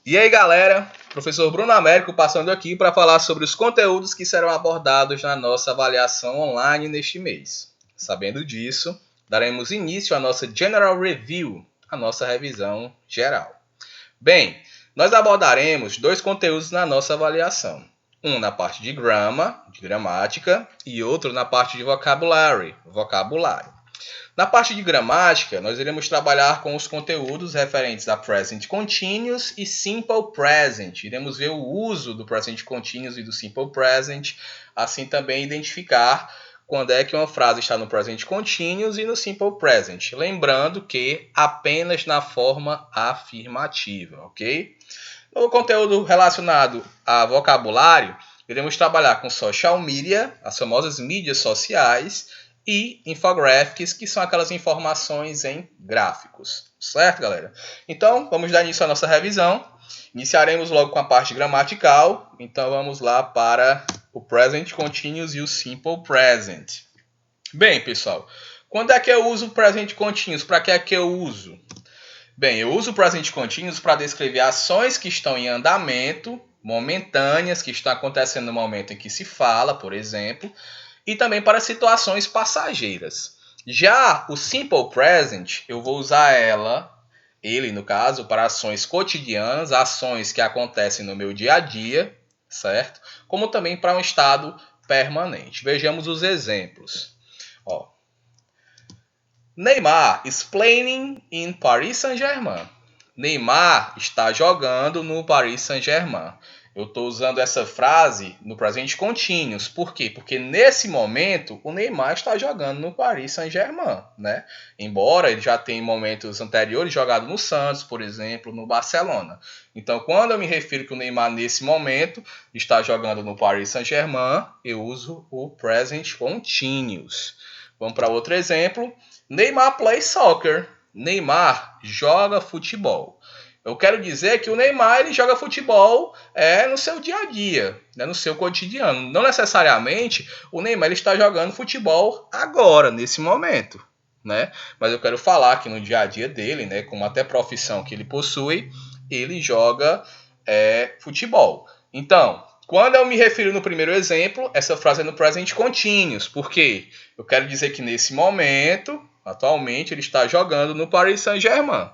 E aí, galera, professor Bruno Américo passando aqui para falar sobre os conteúdos que serão abordados na nossa avaliação online neste mês. Sabendo disso, daremos início à nossa General Review, a nossa revisão geral. Bem, nós abordaremos dois conteúdos na nossa avaliação. Um na parte de gramática, e outro na parte de vocabulário. Na parte de gramática, nós iremos trabalhar com os conteúdos referentes a Present Continuous e Simple Present. Iremos ver o uso do Present Continuous e do Simple Present, assim também identificar quando é que uma frase está no Present Continuous e no Simple Present. Lembrando que apenas na forma afirmativa, ok? No conteúdo relacionado a vocabulário, iremos trabalhar com social media, as famosas mídias sociais, e infographics, que são aquelas informações em gráficos. Certo, galera? Então, vamos dar início à nossa revisão. Iniciaremos logo com a parte gramatical. Então, vamos lá para o Present Continuous e o Simple Present. Bem, pessoal, quando é que eu uso o Present Continuous? Para que é que eu uso? Bem, eu uso o Present Continuous para descrever ações que estão em andamento, momentâneas, que estão acontecendo no momento em que se fala, por exemplo, e também para situações passageiras. Já o Simple Present, eu vou usar ele no caso, para ações cotidianas, ações que acontecem no meu dia a dia, certo? Como também para um estado permanente. Vejamos os exemplos. Ó. Neymar is playing in Paris Saint-Germain. Neymar está jogando no Paris Saint-Germain. Eu estou usando essa frase no presente continuous. Por quê? Porque nesse momento o Neymar está jogando no Paris Saint-Germain, né? Embora ele já tenha em momentos anteriores jogado no Santos, por exemplo, no Barcelona. Então, quando eu me refiro que o Neymar nesse momento está jogando no Paris Saint-Germain, eu uso o present continuous. Vamos para outro exemplo. Neymar plays soccer. Neymar joga futebol. Eu quero dizer que o Neymar ele joga futebol no seu dia a dia, no seu cotidiano. Não necessariamente o Neymar ele está jogando futebol agora, nesse momento. Né? Mas eu quero falar que no dia a dia dele, né, como até profissão que ele possui, ele joga futebol. Então, quando eu me refiro no primeiro exemplo, essa frase é no present continuous. Por quê? Eu quero dizer que nesse momento, atualmente, ele está jogando no Paris Saint-Germain.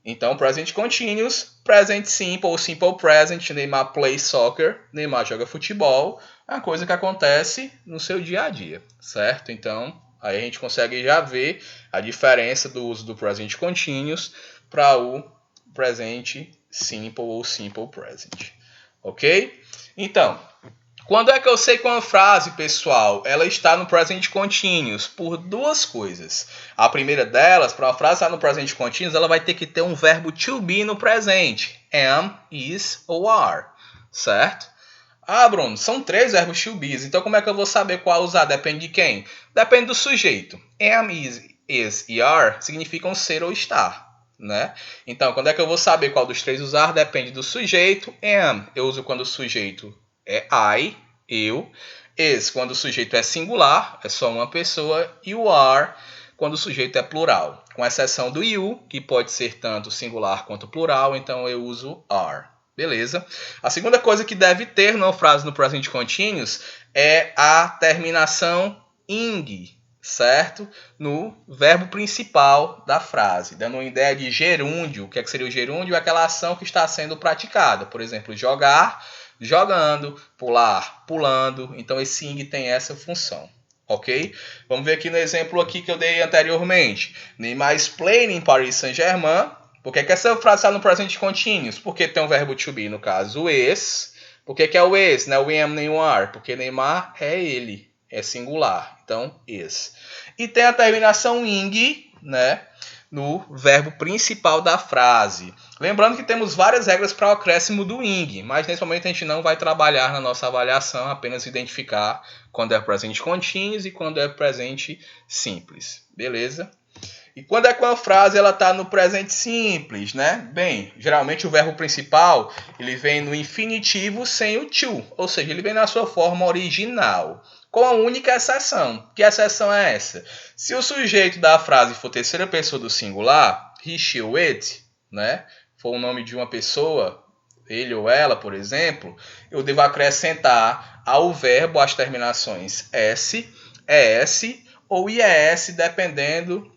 Então, present continuous, present simple ou simple present, Neymar plays soccer, Neymar joga futebol, é uma coisa que acontece no seu dia a dia, certo? Então, aí a gente consegue já ver a diferença do uso do present continuous para o present simple ou simple present, ok? Então, quando é que eu sei que uma frase, pessoal, ela está no present continuous? Por duas coisas. A primeira delas, para uma frase estar no present continuous, ela vai ter que ter um verbo to be no presente. Am, is ou are. Certo? Ah, Bruno, são 3 verbos to be. Então como é que eu vou saber qual usar? Depende de quem? Depende do sujeito. Am, is e are significam ser ou estar. Né? Então, quando é que eu vou saber qual dos 3 usar? Depende do sujeito. Am, eu uso quando o sujeito é I, eu. Is, quando o sujeito é singular, é só uma pessoa. E o are, quando o sujeito é plural. Com exceção do you, que pode ser tanto singular quanto plural, então eu uso are. Beleza? A segunda coisa que deve ter numa frase no present continuous é a terminação ing, certo? No verbo principal da frase, dando uma ideia de gerúndio. O que seria o gerúndio? Aquela ação que está sendo praticada. Por exemplo, jogar, jogando, pular, pulando. Então esse ing tem essa função, ok? Vamos ver aqui no exemplo aqui que eu dei anteriormente. Neymar is playing in Paris Saint-Germain. Por que essa frase está no present continuous? Porque tem um verbo to be, no caso, o is. Por que é o is, né? O am nem o are? Porque Neymar é ele, é singular. Então, is. E tem a terminação ing, né? No verbo principal da frase. Lembrando que temos várias regras para o acréscimo do ing, mas nesse momento a gente não vai trabalhar na nossa avaliação, apenas identificar quando é present continuous e quando é presente simples. Beleza? E quando é que uma frase está no presente simples, né? Bem, geralmente o verbo principal ele vem no infinitivo sem o to, ou seja, ele vem na sua forma original, com a única exceção. Que exceção é essa? Se o sujeito da frase for terceira pessoa do singular, he, she, it, né? For o nome de uma pessoa ele ou ela, por exemplo, eu devo acrescentar ao verbo as terminações S, ES ou IES, dependendo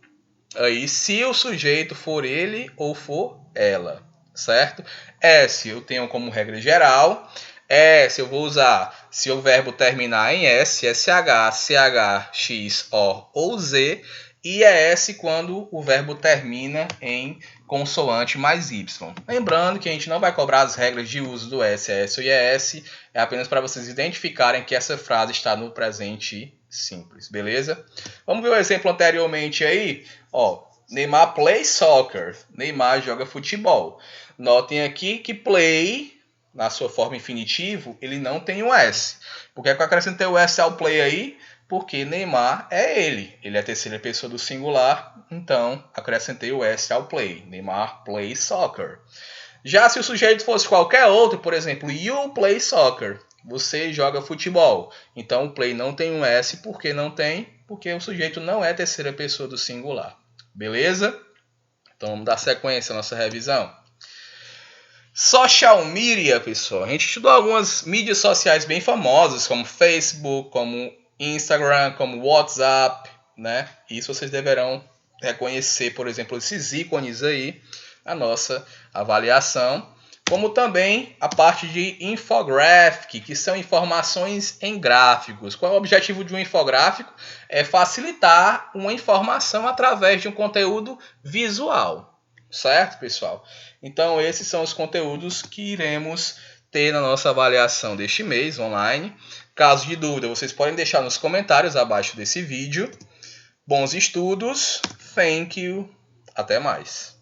aí se o sujeito for ele ou for ela, certo? S eu tenho como regra geral. S eu vou usar se o verbo terminar em S, SH, CH, X, O ou Z. E S quando o verbo termina em consoante mais Y. Lembrando que a gente não vai cobrar as regras de uso do S, ES ou IES. É apenas para vocês identificarem que essa frase está no presente simples, beleza? Vamos ver o exemplo anteriormente aí. Ó, Neymar plays soccer. Neymar joga futebol. Notem aqui que play, na sua forma infinitivo, ele não tem um S. Por que eu acrescentei o S ao play aí? Porque Neymar é ele. Ele é a terceira pessoa do singular, então acrescentei o S ao play. Neymar plays soccer. Já se o sujeito fosse qualquer outro, por exemplo, you play soccer. Você joga futebol. Então o play não tem um S, porque não tem? Porque o sujeito não é a terceira pessoa do singular. Beleza? Então vamos dar sequência à nossa revisão. Social media, pessoal. A gente estudou algumas mídias sociais bem famosas, como Facebook, como Instagram, como WhatsApp, né? Isso vocês deverão reconhecer, por exemplo, esses ícones aí na nossa avaliação. Como também a parte de infographic, que são informações em gráficos. Qual é o objetivo de um infográfico? É facilitar uma informação através de um conteúdo visual. Certo, pessoal? Então, esses são os conteúdos que iremos ter na nossa avaliação deste mês online. Caso de dúvida, vocês podem deixar nos comentários abaixo desse vídeo. Bons estudos. Thank you. Até mais.